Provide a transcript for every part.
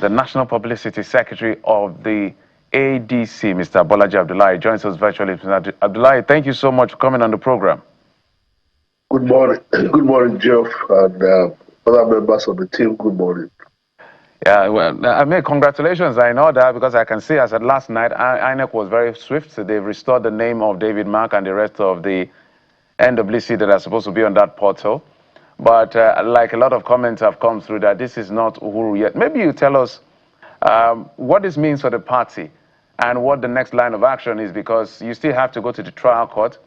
the National Publicity Secretary of the ADC, Mr. Bolaji Abdullahi, joins us virtually. Mr. Abdullahi, thank you so much for coming on the program. Good morning. Good morning, Jeff, and other members of the team. Good morning. Yeah, well, I mean, congratulations. I know that because I can see, as at last night, INEC was very swift. So they've restored the name of David Mark and the rest of the NWC that are supposed to be on that portal. But like a lot of comments have come through that this is not Uhuru yet. Maybe you tell us what this means for the party and what the next line of action is, because you still have to go to the trial court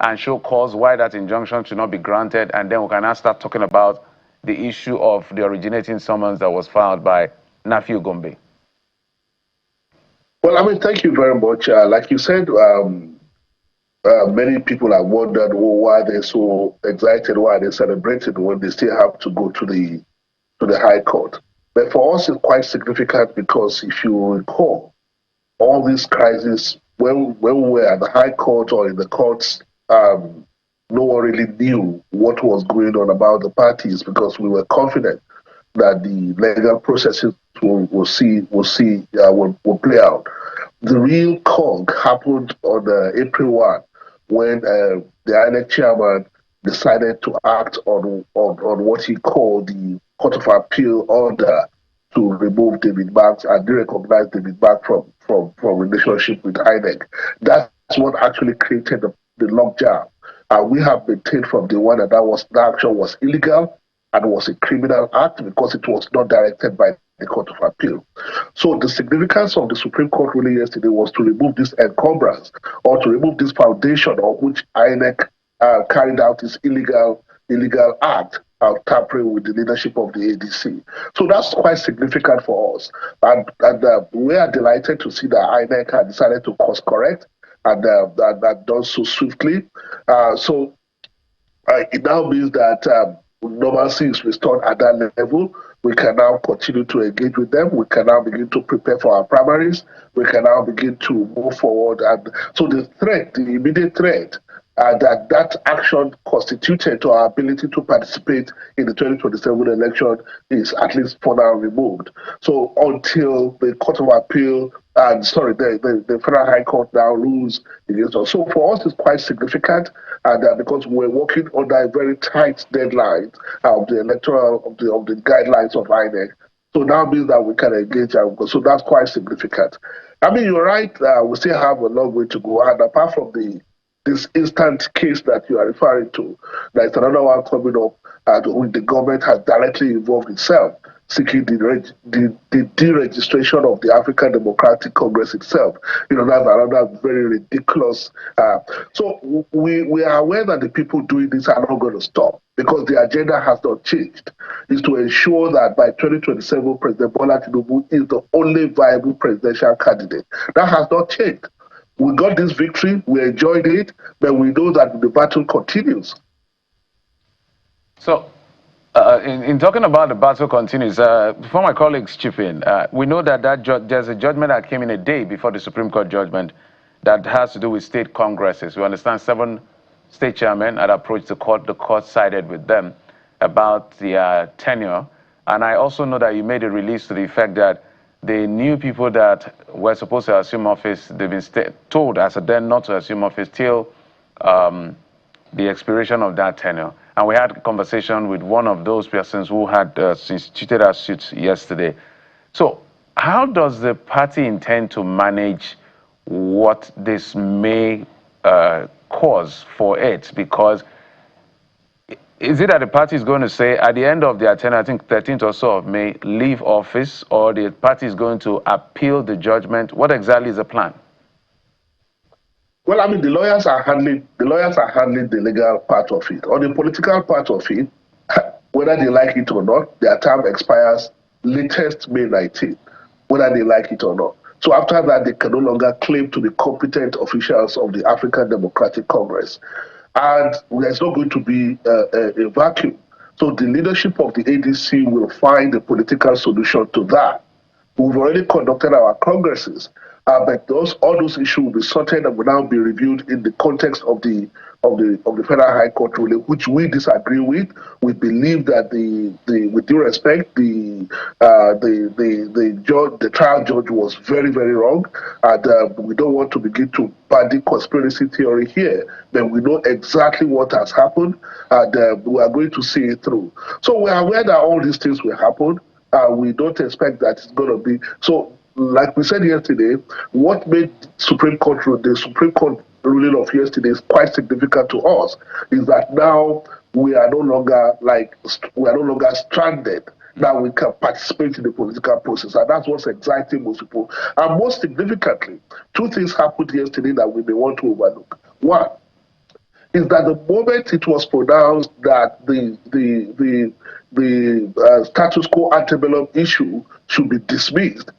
and show cause why that injunction should not be granted. And then we can now start talking about the issue of the originating summons that was filed by Nafiu Gombe. Well, I mean, thank you very much. Like you said, many people have wondered why they're so excited, why they're celebrating when they still have to go to the High Court. But for us, it's quite significant because if you recall, all these crises, when we were at the High Court or in the courts, no one really knew what was going on about the parties because we were confident that the legal processes will play out. The real cog happened on April 1 when the INEC chairman decided to act on what he called the Court of Appeal order to remove David Marks and derecognize David Marks from relationship with INEC. That's what actually created the logjam. We have maintained from the one that action was illegal and was a criminal act because it was not directed by the Court of Appeal. So the significance of the Supreme Court ruling yesterday was to remove this encumbrance or to remove this foundation on which INEC carried out this illegal act of tampering with the leadership of the ADC. So that's quite significant for us. And we are delighted to see that INEC had decided to course correct and done so swiftly. It now means that normalcy is restored at that level. We can now continue to engage with them. We can now begin to prepare for our primaries. We can now begin to move forward. And so the immediate threat that action constituted to our ability to participate in the 2027 election is at least for now removed. So until the Court of Appeal the Federal High Court now rules against us. So for us, it's quite significant, and because we're working under a very tight deadline of the electoral of the guidelines of INEC. So now means that we can engage, so that's quite significant. I mean, you're right. We still have a long way to go, and apart from this instant case that you are referring to, there's another one coming up, which the government has directly involved itself, seeking the deregistration of the African Democratic Congress itself. That's another very ridiculous. So we are aware that the people doing this are not going to stop because the agenda has not changed. It's to ensure that by 2027, President Bola Tinubu is the only viable presidential candidate. That has not changed. We got this victory, we enjoyed it, but we know that the battle continues. So, in talking about the battle continues, before my colleagues chip in, we know that there's a judgment that came in a day before the Supreme Court judgment that has to do with state congresses. We understand 7 state chairmen had approached the court sided with them about the tenure. And I also know that you made a release to the effect that the new people that were supposed to assume office, they've been told as a then not to assume office till the expiration of that tenure. And we had a conversation with one of those persons who had instituted a suit yesterday. So how does the party intend to manage what this may cause for it? Because is it that the party is going to say at the end of their tenure, I think 13th or so of May, leave office, or the party is going to appeal the judgment? What exactly is the plan? Well, I mean, the lawyers are handling the legal part of it. On the political part of it, whether they like it or not, their term expires latest May 19th, whether they like it or not. So after that, they can no longer claim to be competent officials of the African Democratic Congress. And there's not going to be a vacuum. So the leadership of the ADC will find a political solution to that. We've already conducted our congresses. But all those issues will be sorted and will now be reviewed in the context of the Federal High Court ruling, which we disagree with. We believe that with due respect, the trial judge was very, very wrong, and we don't want to begin to bandy conspiracy theory here. But we know exactly what has happened, and we are going to see it through. So we are aware that all these things will happen. We don't expect that it's going to be so. Like we said yesterday, what made the Supreme Court ruling of yesterday is quite significant to us. Is that now we are no longer stranded. Now we can participate in the political process, and that's what's exciting most people. And most significantly, two things happened yesterday that we may want to overlook. One is that the moment it was pronounced that the status quo antebellum issue should be dismissed,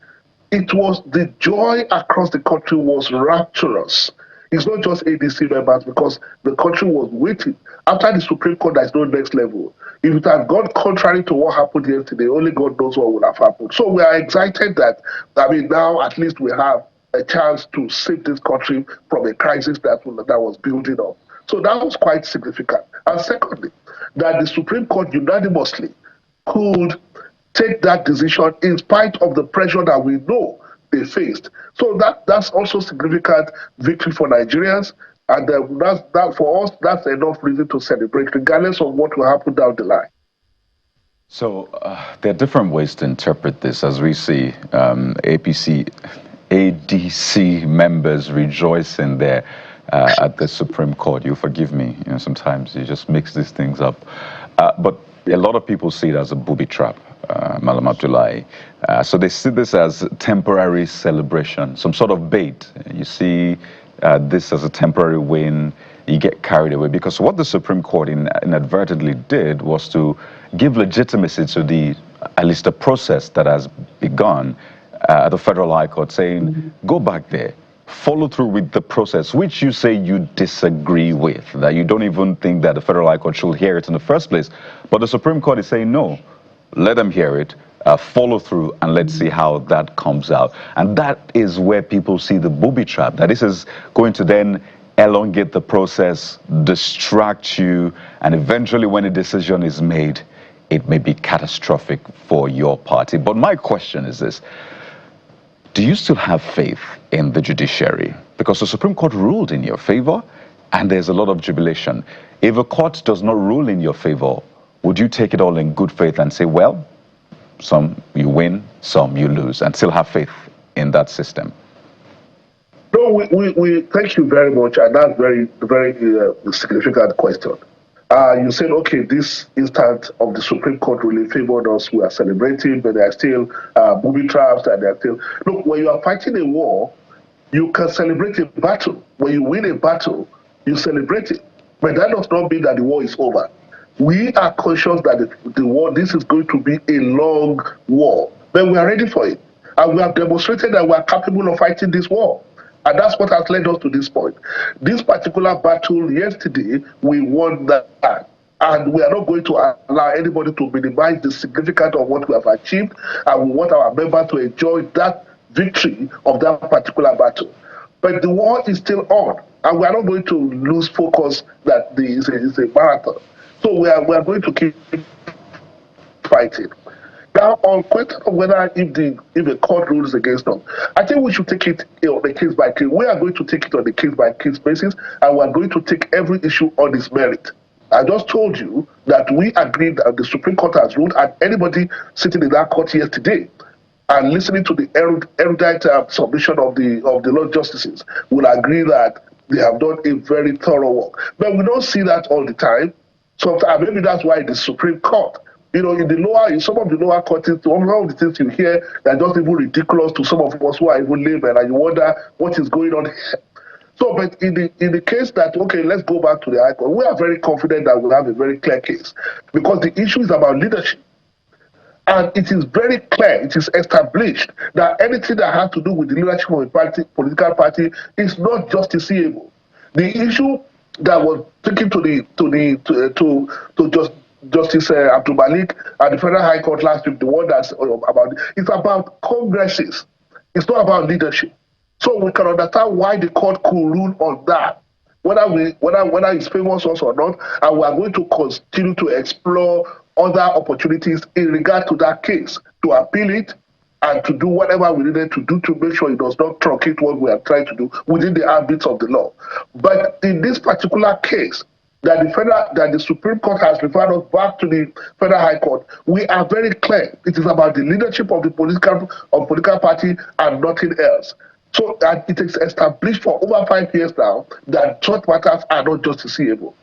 it was the joy across the country was rapturous. It's not just ADC members, because the country was waiting. After the Supreme Court, there's no next level. If it had gone contrary to what happened yesterday, only God knows what would have happened. So we are excited that, now at least we have a chance to save this country from a crisis that was building up. So that was quite significant. And secondly, that the Supreme Court unanimously could take that decision in spite of the pressure that we know they faced. So that's also significant victory for Nigerians, and that for us, that's enough reason to celebrate, regardless of what will happen down the line. So there are different ways to interpret this, as we see ADC members rejoicing there at the Supreme Court. You forgive me, sometimes you just mix these things up. But a lot of people see it as a booby trap, Malam Abdullahi. So they see this as temporary celebration, some sort of bait. You see this as a temporary win, you get carried away. Because what the Supreme Court inadvertently did was to give legitimacy to at least the process that has begun at the Federal High Court, saying, go back there, follow through with the process, which you say you disagree with, that you don't even think that the Federal High Court should hear it in the first place. But the Supreme Court is saying, no, let them hear it, follow through, and let's see how that comes out. And that is where people see the booby trap, that this is going to then elongate the process, distract you, and eventually when a decision is made, it may be catastrophic for your party. But my question is this: do you still have faith in the judiciary? Because the Supreme Court ruled in your favor, and there's a lot of jubilation. If a court does not rule in your favor, would you take it all in good faith and say, well, some you win, some you lose, and still have faith in that system? No, we thank you very much, and that's very, very significant question. You said, okay, this instant of the Supreme Court really favored us. We are celebrating, but there are still booby traps, and there are still. Look, when you are fighting a war, you can celebrate a battle. When you win a battle, you celebrate it. But that does not mean that the war is over. We are conscious that the war, this is going to be a long war, but we are ready for it. And we have demonstrated that we are capable of fighting this war. And that's what has led us to this point. This particular battle yesterday, we won that. And we are not going to allow anybody to minimize the significance of what we have achieved. And we want our members to enjoy that victory of that particular battle. But the war is still on. And we are not going to lose focus that it's a marathon. So we are going to keep fighting. Now, on question of whether if a court rules against us, I think we should take it on a case by case. We are going to take it on a case by case basis, and we are going to take every issue on its merit. I just told you that we agreed that the Supreme Court has ruled, and anybody sitting in that court yesterday and listening to the erudite submission of the Lord Justices will agree that they have done a very thorough work. But we don't see that all the time. Sometimes maybe that's why the Supreme Court, in some of the lower courts, one of the things you hear that just even ridiculous to some of us who are even laymen, and you wonder what is going on here. So, but in the case that, okay, let's go back to the High Court, we are very confident that we'll have a very clear case, because the issue is about leadership. And it is very clear, it is established that anything that has to do with the leadership of a political party is not justiciable. The issue that was taken to Justice Abdullahi at the Federal High Court last week, the one that's about, it's about congresses. It's not about leadership. So we can understand why the court could rule on that, whether it's famous us or not, and we are going to continue to explore other opportunities in regard to that case, to appeal it and to do whatever we needed to do to make sure it does not truncate what we are trying to do within the ambit of the law. But in this particular case, that the Supreme Court has referred us back to the Federal High Court, we are very clear. It is about the leadership of the political party and nothing else. So it is established for over 5 years now that such matters are not justiciable.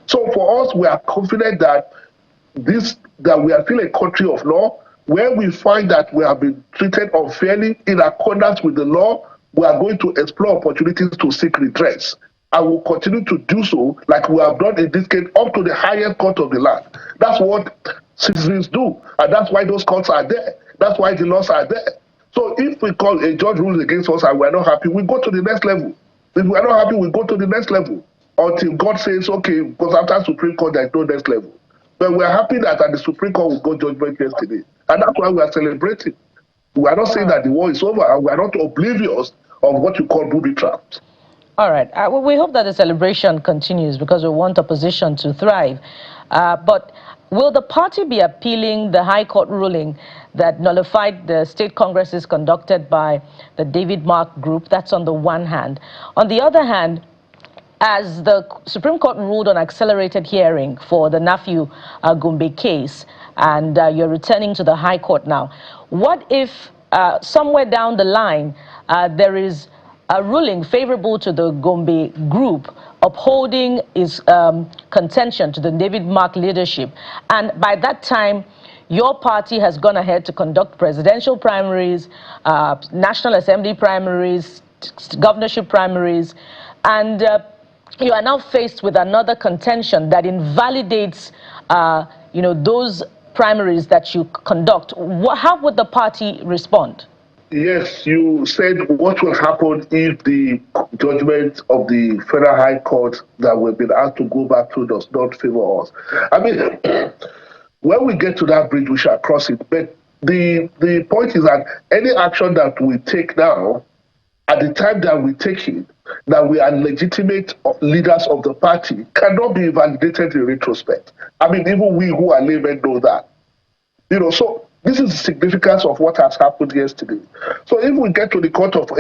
So for us, we are confident that we are still a country of law. Where we find that we have been treated unfairly in accordance with the law, we are going to explore opportunities to seek redress. And will continue to do so like we have done in this case up to the highest court of the land. That's what citizens do. And that's why those courts are there. That's why the laws are there. So if we call a judge rules against us and we're not happy, we go to the next level. If we're not happy, we go to the next level until God says, okay, because after Supreme Court, there's no next level. But we're happy that at the Supreme Court, we got judgment yesterday. And that's why we are celebrating. We are not saying that the war is over, and we are not oblivious of what you call booby traps. All right. Well, we hope that the celebration continues because we want opposition to thrive. But will the party be appealing the High Court ruling that nullified the state congresses conducted by the David Mark group? That's on the one hand. On the other hand, as the Supreme Court ruled on accelerated hearing for the Nephew Gombe case, and you're returning to the High Court now, what if somewhere down the line there is a ruling favorable to the Gombe group upholding its contention to the David Mark leadership, and by that time your party has gone ahead to conduct presidential primaries, National Assembly primaries, governorship primaries, and you are now faced with another contention that invalidates those primaries that you conduct. How would the party respond? Yes, you said what will happen if the judgment of the Federal High Court that we've been asked to go back to does not favor us. I mean, when we get to that bridge, we shall cross it. But the point is that any action that we take now, at the time that we take it, that we are legitimate leaders of the party, cannot be validated in retrospect. I mean, even we who are laymen know that. So this is the significance of what has happened yesterday. So if we get to the court of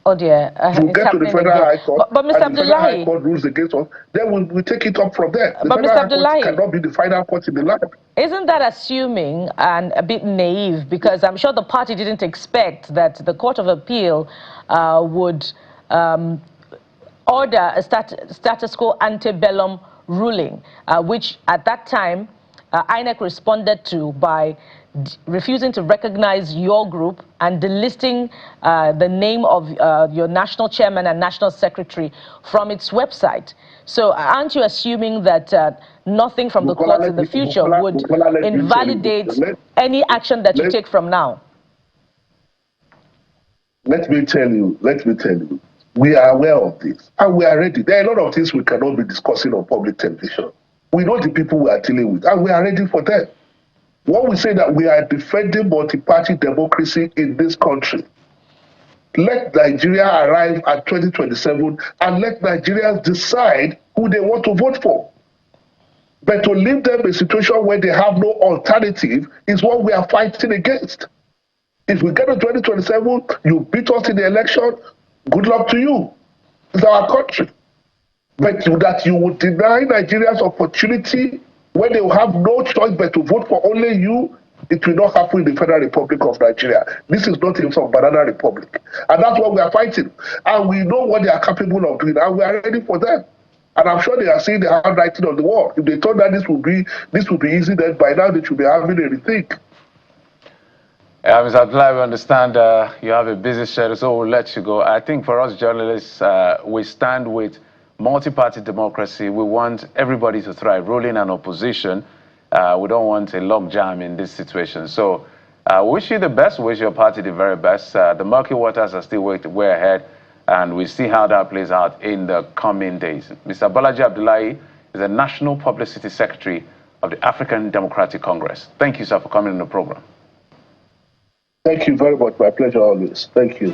oh dear, we get to the Federal High Court, but Mr. and the Federal Abdullahi, High Court rules against us, then we take it up from there. The but Federal Mr. High Abdullahi, Court cannot be the final court in the land. Isn't that assuming and a bit naive? Because I'm sure the party didn't expect that the Court of Appeal would order a status quo antebellum ruling, which at that time INEC responded to by refusing to recognize your group and delisting the name of your national chairman and national secretary from its website. So aren't you assuming that nothing from the courts in the future would invalidate any action that you take from now? Let me tell you, we are aware of this and we are ready. There are a lot of things we cannot be discussing on public television. We know the people we are dealing with and we are ready for them. When we say that we are defending multi-party democracy in this country, let Nigeria arrive at 2027 and let Nigerians decide who they want to vote for. But to leave them in a situation where they have no alternative is what we are fighting against. If we get to 2027, you beat us in the election, good luck to you. It's our country. But that you would deny Nigerians opportunity when they will have no choice but to vote for only you, it will not happen in the Federal Republic of Nigeria. This is not some banana republic. And that's what we are fighting. And we know what they are capable of doing, and we are ready for them. And I'm sure they are seeing the handwriting on the wall. If they thought that this would be easy, then by now they should be having a rethink. Mr. Abdullahi, we understand you have a busy schedule, so we'll let you go. I think for us journalists, we stand with multi-party democracy. We want everybody to thrive, ruling and opposition. We don't want a logjam in this situation. So wish you the best, wish your party the very best. The murky waters are still way ahead, and we see how that plays out in the coming days. Mr. Bolaji Abdullahi is the National Publicity Secretary of the African Democratic Congress. Thank you, sir, for coming on the program. Thank you very much. My pleasure always. Thank you.